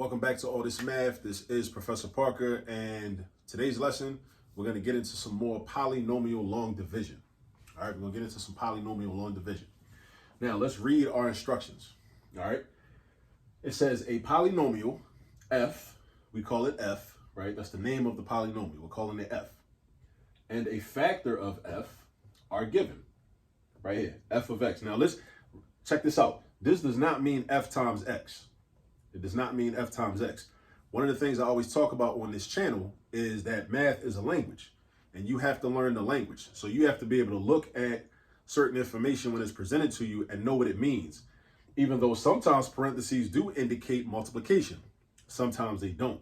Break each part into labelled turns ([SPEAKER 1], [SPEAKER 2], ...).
[SPEAKER 1] Welcome back to All This Math. This is Professor Parker, and today's lesson, we're going to get into some more polynomial long division. All right, we're going to get into some polynomial long division. Now, let's read our instructions. All right, it says a polynomial, f, we call it f, right? That's the name of the polynomial. We're calling it f. And a factor of f are given, right here, f of x. Now, let's check this out. This does not mean f times x. It does not mean f times x. One of the things I always talk about on this channel is that math is a language, and you have to learn the language. So you have to be able to look at certain information when it's presented to you and know what it means. Even though sometimes parentheses do indicate multiplication, sometimes they don't.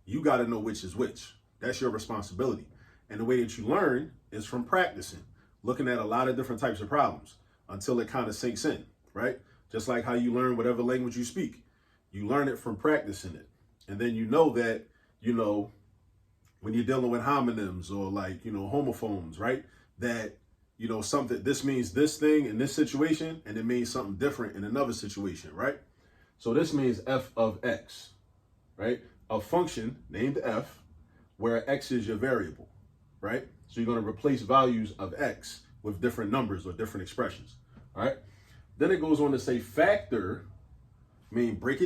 [SPEAKER 1] You got to know which is which. That's your responsibility. And the way that you learn is from practicing, looking at a lot of different types of problems until it kind of sinks in, right? Just like how you learn whatever language you speak. You learn it from practicing it. And then you know that, when you're dealing with homonyms or homophones, right? That, something, this means this thing in this situation, and it means something different in another situation, right? So this means f of x, right? A function named f, where x is your variable, right? So you're going to replace values of x with different numbers or different expressions, all right? Then it goes on to say factor, mean break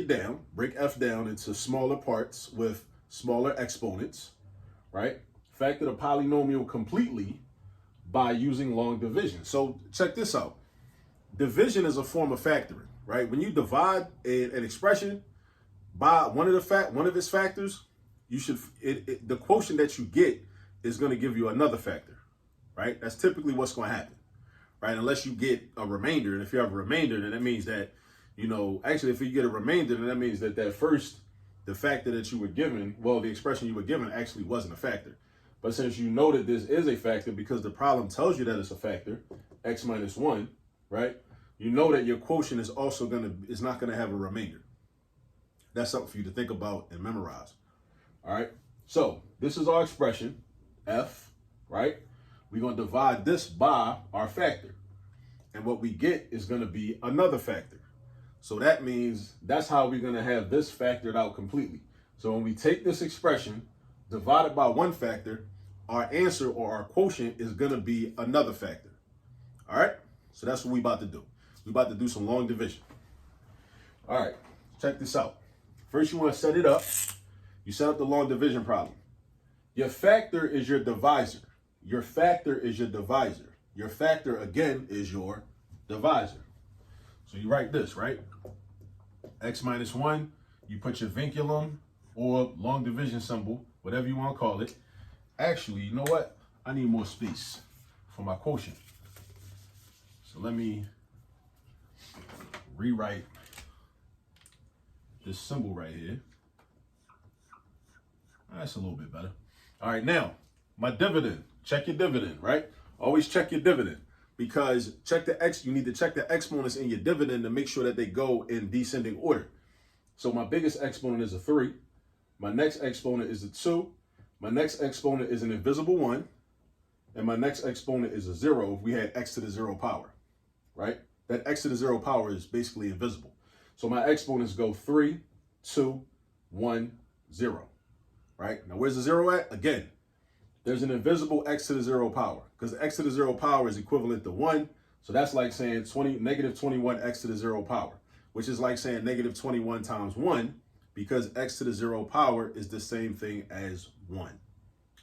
[SPEAKER 1] f down into smaller parts with smaller exponents, right? Factor the polynomial completely by using long division. So check this out. Division is a form of factoring, right? When you divide an expression by one of its factors, the quotient that you get is going to give you another factor, right? That's typically what's going to happen, right? Unless you get a remainder. And if you have a remainder, then that means that actually, if you get a remainder, then that means that the factor that you were given, the expression you were given actually wasn't a factor. But since you know that this is a factor because the problem tells you that it's a factor, x minus 1, right? You know that your quotient is also not going to have a remainder. That's something for you to think about and memorize. All right. So this is our expression, f, right? We're going to divide this by our factor. And what we get is going to be another factor. So that means that's how we're going to have this factored out completely. So when we take this expression, divide it by one factor, our answer or our quotient is going to be another factor. All right? So that's what we're about to do. We're about to do some long division. All right, check this out. First, you want to set it up. You set up the long division problem. Your factor is your divisor. Your factor is your divisor. Your factor, again, is your divisor. So you write this, right? X minus 1, you put your vinculum or long division symbol, whatever you want to call it. Actually, you know what? I need more space for my quotient. So let me rewrite this symbol right here. That's a little bit better. All right, now, my dividend. Check your dividend, right? Always check your dividend. Because you need to check the exponents in your dividend to make sure that they go in descending order. So my biggest exponent is a 3. My next exponent is a 2. My next exponent is an invisible 1. And my next exponent is a 0 if we had x to the 0 power, right? That x to the 0 power is basically invisible. So my exponents go 3, 2, 1, 0, right? Now where's the 0 at? Again, there's an invisible x to the 0 power because x to the 0 power is equivalent to 1. So that's like saying negative 21 x to the 0 power, which is like saying negative 21 times 1 because x to the 0 power is the same thing as 1.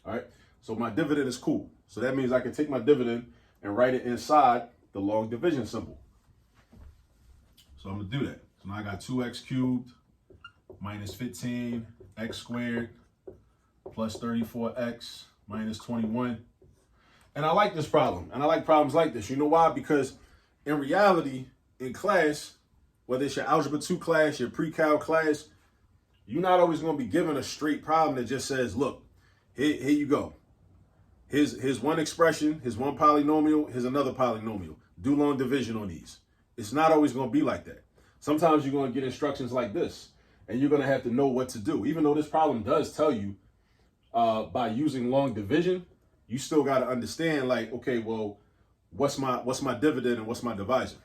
[SPEAKER 1] All right. So my dividend is cool. So that means I can take my dividend and write it inside the long division symbol. So I'm going to do that. So now I got 2x cubed minus 15 x squared plus 34x minus 21. And I like this problem. And I like problems like this. You know why? Because in reality, in class, whether it's your Algebra 2 class, your pre-cal class, you're not always going to be given a straight problem that just says, look, here you go. Here's one expression, here's one polynomial, here's another polynomial. Do long division on these. It's not always going to be like that. Sometimes you're going to get instructions like this, and you're going to have to know what to do. Even though this problem does tell you, by using long division, you still got to understand, like, okay, well, what's my dividend and what's my divisor?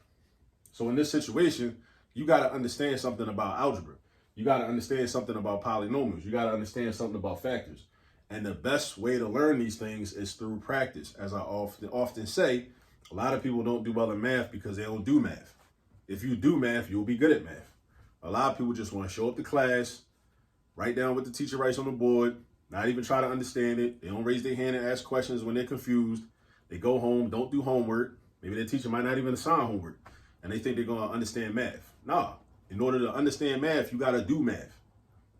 [SPEAKER 1] So in this situation, you got to understand something about algebra. you got to understand something about polynomials. You got to understand something about factors. And the best way to learn these things is through practice. As I often say, a lot of people don't do well in math because they don't do math. If you do math, you'll be good at math. A lot of people just want to show up to class, write down what the teacher writes on the board, not even try to understand it. They don't raise their hand and ask questions when they're confused. They go home, don't do homework. Maybe their teacher might not even assign homework, and they think they're going to understand math. Nah, in order to understand math, you got to do math.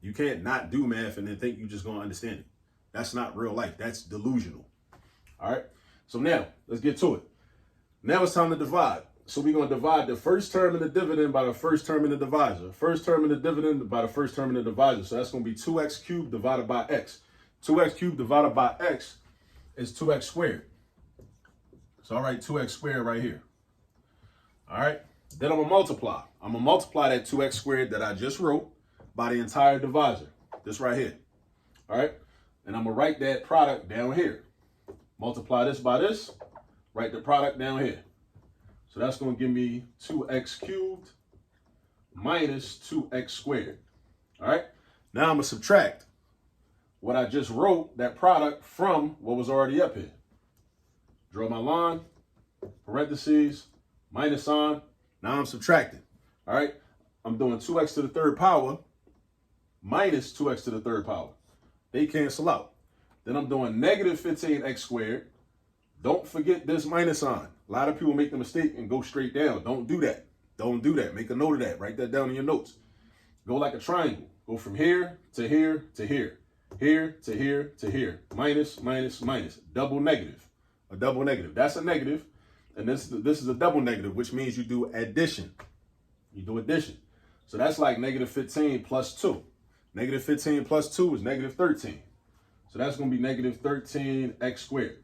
[SPEAKER 1] You can't not do math and then think you're just going to understand it. That's not real life. That's delusional. All right. So now let's get to it. Now it's time to divide. So we're going to divide the first term in the dividend by the first term in the divisor. First term in the dividend by the first term in the divisor. So that's going to be 2x cubed divided by x. 2x cubed divided by x is 2x squared. So I'll write 2x squared right here. All right. Then I'm going to multiply. I'm going to multiply that 2x squared that I just wrote by the entire divisor. This right here. All right. And I'm going to write that product down here. Multiply this by this. Write the product down here. So that's going to give me 2x cubed minus 2x squared. All right. Now I'm going to subtract what I just wrote, that product, from what was already up here. Draw my line, parentheses, minus sign. Now I'm subtracting. All right. I'm doing 2x to the third power minus 2x to the third power. They cancel out. Then I'm doing negative 15x squared. Don't forget this minus sign. A lot of people make the mistake and go straight down. Don't do that. Don't do that. Make a note of that. Write that down in your notes. Go like a triangle. Go from here to here to here. Here to here to here. Minus, minus, minus. Double negative. A double negative. That's a negative. And this is a double negative, which means you do addition. You do addition. So that's like negative 15 plus 2. Negative 15 plus 2 is negative 13. So that's going to be negative 13x squared.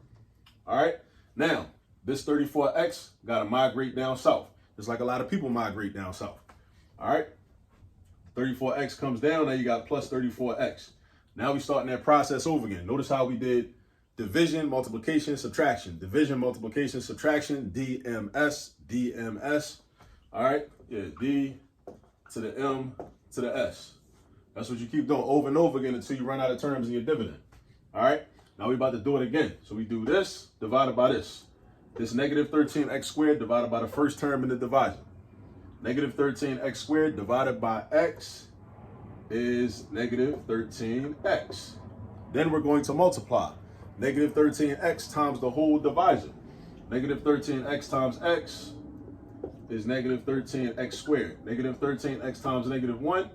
[SPEAKER 1] All right. Now, this 34x got to migrate down south. Just like a lot of people migrate down south. All right. 34x comes down. Now you got plus 34x. Now we starting that process over again. Notice how we did division, multiplication, subtraction. Division, multiplication, subtraction. DMS, DMS. All right. Yeah. D to the M to the S. That's what you keep doing over and over again until you run out of terms in your dividend. All right. Now we're about to do it again. So we do this divided by this. This negative 13x squared divided by the first term in the divisor. Negative 13x squared divided by x is negative 13x. Then we're going to multiply. Negative 13x times the whole divisor. Negative 13x times x is negative 13x squared. Negative 13x times negative 1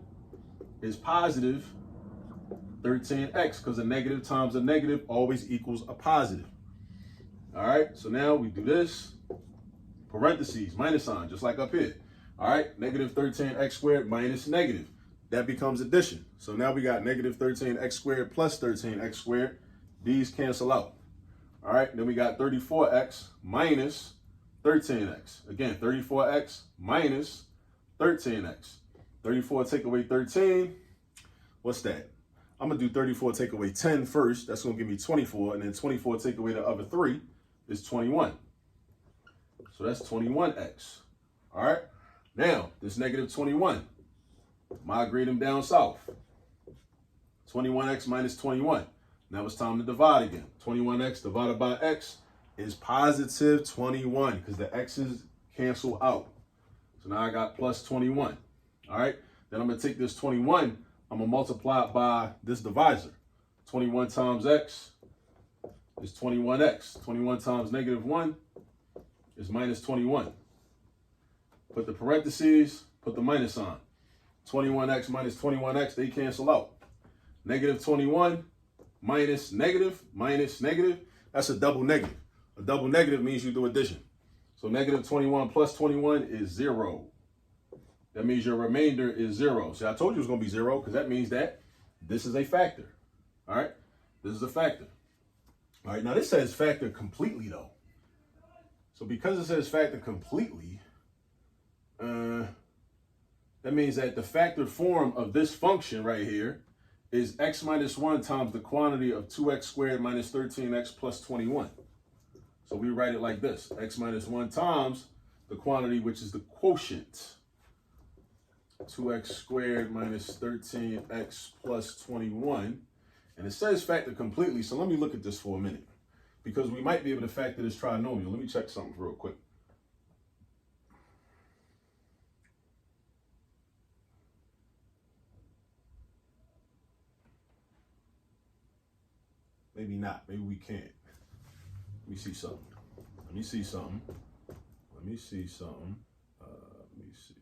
[SPEAKER 1] is positive 13x, because a negative times a negative always equals a positive. All right, so now we do this, parentheses, minus sign, just like up here. All right, negative 13x squared minus negative. That becomes addition. So now we got negative 13x squared plus 13x squared. These cancel out. All right, then we got 34x minus 13x. Again, 34x minus 13x. 34 take away 13. What's that? I'm going to do 34 take away 10 first. That's going to give me 24. And then 24 take away the other 3 is 21. So that's 21x. All right. Now, this negative 21. Migrate them down south. 21x minus 21. Now it's time to divide again. 21x divided by x is positive 21 because the x's cancel out. So now I got plus 21. All right. Then I'm going to take this 21. I'm going to multiply it by this divisor. 21 times x is 21x. 21 times negative 1 is minus 21. Put the parentheses, put the minus sign. 21x minus 21x, they cancel out. Negative 21 minus negative, that's a double negative. A double negative means you do addition. So negative 21 plus 21 is 0. That means your remainder is 0. See, I told you it was going to be 0 because that means that this is a factor. All right? This is a factor. All right, now this says factor completely, though. So because it says factor completely, that means that the factored form of this function right here is x minus 1 times the quantity of 2x squared minus 13x plus 21. So we write it like this. X minus 1 times the quantity, which is the quotient. 2x squared minus 13x plus 21. And it says factor completely, so let me look at this for a minute, because we might be able to factor this trinomial. Let me check something real quick. Maybe not. Maybe we can't. Let me see something. Let me see something. Let me see something. Let me see.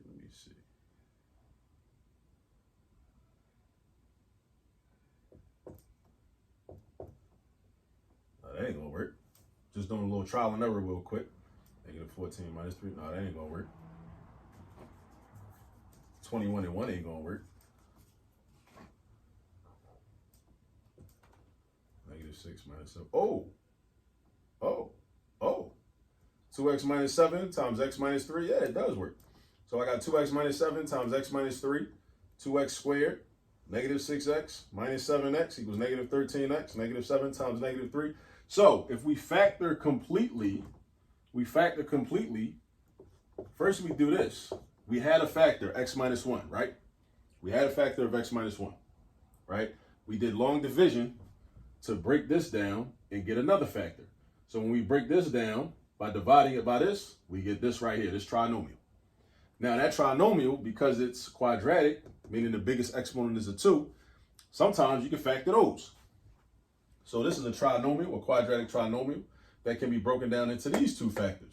[SPEAKER 1] That ain't gonna work. Just doing a little trial and error real quick. Negative 14 minus 3. No, that ain't gonna work. 21 and 1 ain't gonna work. Negative 6 minus 7. Oh. 2x minus 7 times x minus 3. Yeah, it does work. So I got 2x minus 7 times x minus 3. 2x squared. Negative 6x minus 7x equals negative 13x. Negative 7 times negative 3. So if we factor completely, first we do this. We had a factor, x minus 1, right? We had a factor of x minus 1, right? We did long division to break this down and get another factor. So when we break this down by dividing it by this, we get this right here, this trinomial. Now that trinomial, because it's quadratic, meaning the biggest exponent is a 2, sometimes you can factor those. So this is a trinomial, a quadratic trinomial, that can be broken down into these two factors,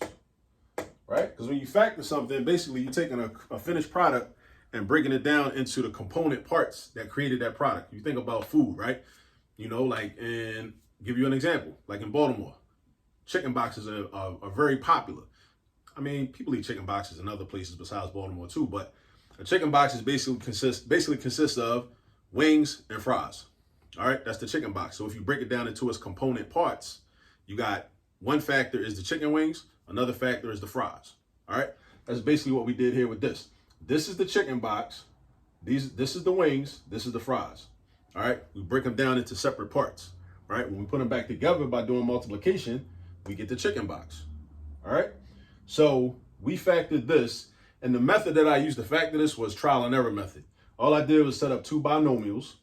[SPEAKER 1] right? Because when you factor something, basically you're taking a finished product and breaking it down into the component parts that created that product. You think about food, right? You know, like, and give you an example, like in Baltimore, chicken boxes are very popular. I mean, people eat chicken boxes in other places besides Baltimore too, but a chicken box is basically consists of wings and fries. All right, that's the chicken box. So if you break it down into its component parts, you got one factor is the chicken wings, another factor is the fries. All right, that's basically what we did here with this. This is the chicken box. This is the wings. This is the fries. All right, we break them down into separate parts. All right, when we put them back together by doing multiplication, we get the chicken box. All right, so we factored this, and the method that I used to factor this was trial and error method. All I did was set up two binomials,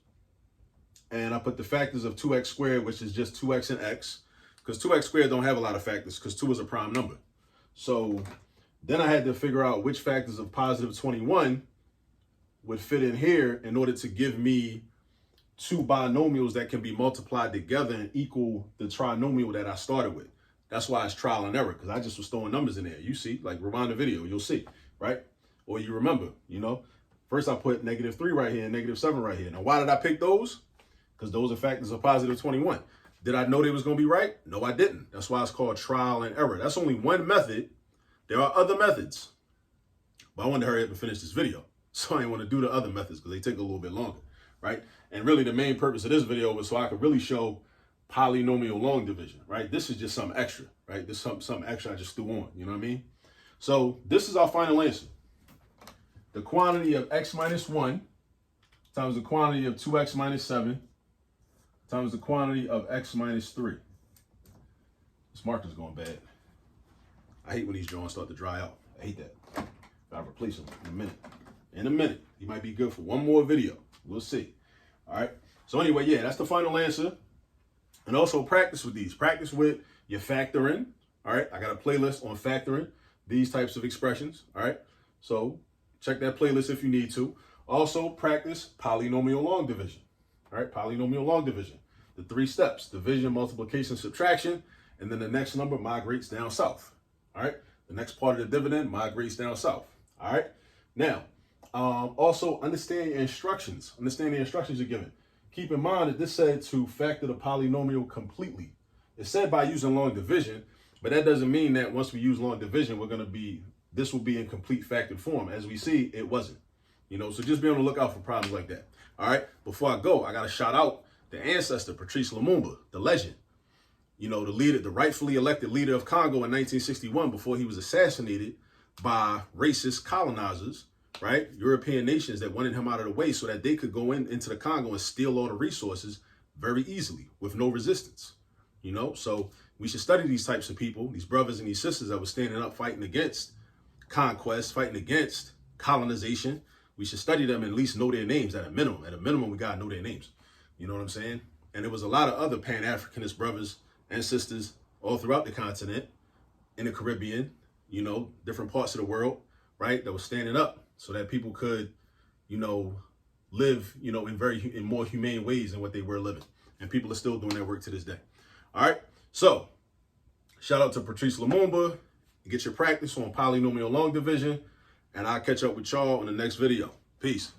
[SPEAKER 1] and I put the factors of 2x squared, which is just 2x and x, because 2x squared don't have a lot of factors because 2 is a prime number. So then I had to figure out which factors of positive 21 would fit in here in order to give me two binomials that can be multiplied together and equal the trinomial that I started with. That's why it's trial and error, because I just was throwing numbers in there. You see, like rewind the video, you'll see, right? Or you remember, you know, first I put negative 3 right here and negative 7 right here. Now, why did I pick those? Because those are factors of positive 21. Did I know they was going to be right? No, I didn't. That's why it's called trial and error. That's only one method. There are other methods, but I wanted to hurry up and finish this video. So I didn't want to do the other methods because they take a little bit longer, right? And really the main purpose of this video was so I could really show polynomial long division, right? This is just something extra, right? This is something extra I just threw on, you know what I mean? So this is our final answer. The quantity of x minus 1 times the quantity of 2x minus 7 times the quantity of x minus 3. This marker's going bad. I hate when these drawings start to dry out. I hate that. I'll replace them in a minute. In a minute. You might be good for one more video. We'll see. All right. So anyway, yeah, that's the final answer. And also practice with these. Practice with your factoring. All right. I got a playlist on factoring these types of expressions. All right. So check that playlist if you need to. Also practice polynomial long division. All right. Polynomial long division. The 3 steps: division, multiplication, subtraction. And then the next number migrates down south. All right. The next part of the dividend migrates down south. All right. Now, also understand your instructions. Understand the instructions you're given. Keep in mind that this said to factor the polynomial completely. It said by using long division, but that doesn't mean that once we use long division, this will be in complete factored form. As we see, it wasn't. You know, so just be on the lookout for problems like that. All right. Before I go, I got to shout out the ancestor, Patrice Lumumba, the legend. You know, the leader, the rightfully elected leader of Congo in 1961 before he was assassinated by racist colonizers, right? European nations that wanted him out of the way so that they could go into the Congo and steal all the resources very easily with no resistance. You know, so we should study these types of people, these brothers and these sisters that were standing up fighting against conquest, fighting against colonization, we should study them and at least know their names at a minimum. At a minimum, we gotta know their names. You know what I'm saying? And there was a lot of other Pan-Africanist brothers and sisters all throughout the continent, in the Caribbean, you know, different parts of the world, right, that was standing up so that people could, you know, live, you know, in more humane ways than what they were living. And people are still doing that work to this day. All right. So shout out to Patrice Lumumba. Get your practice on polynomial long division. And I'll catch up with y'all in the next video. Peace.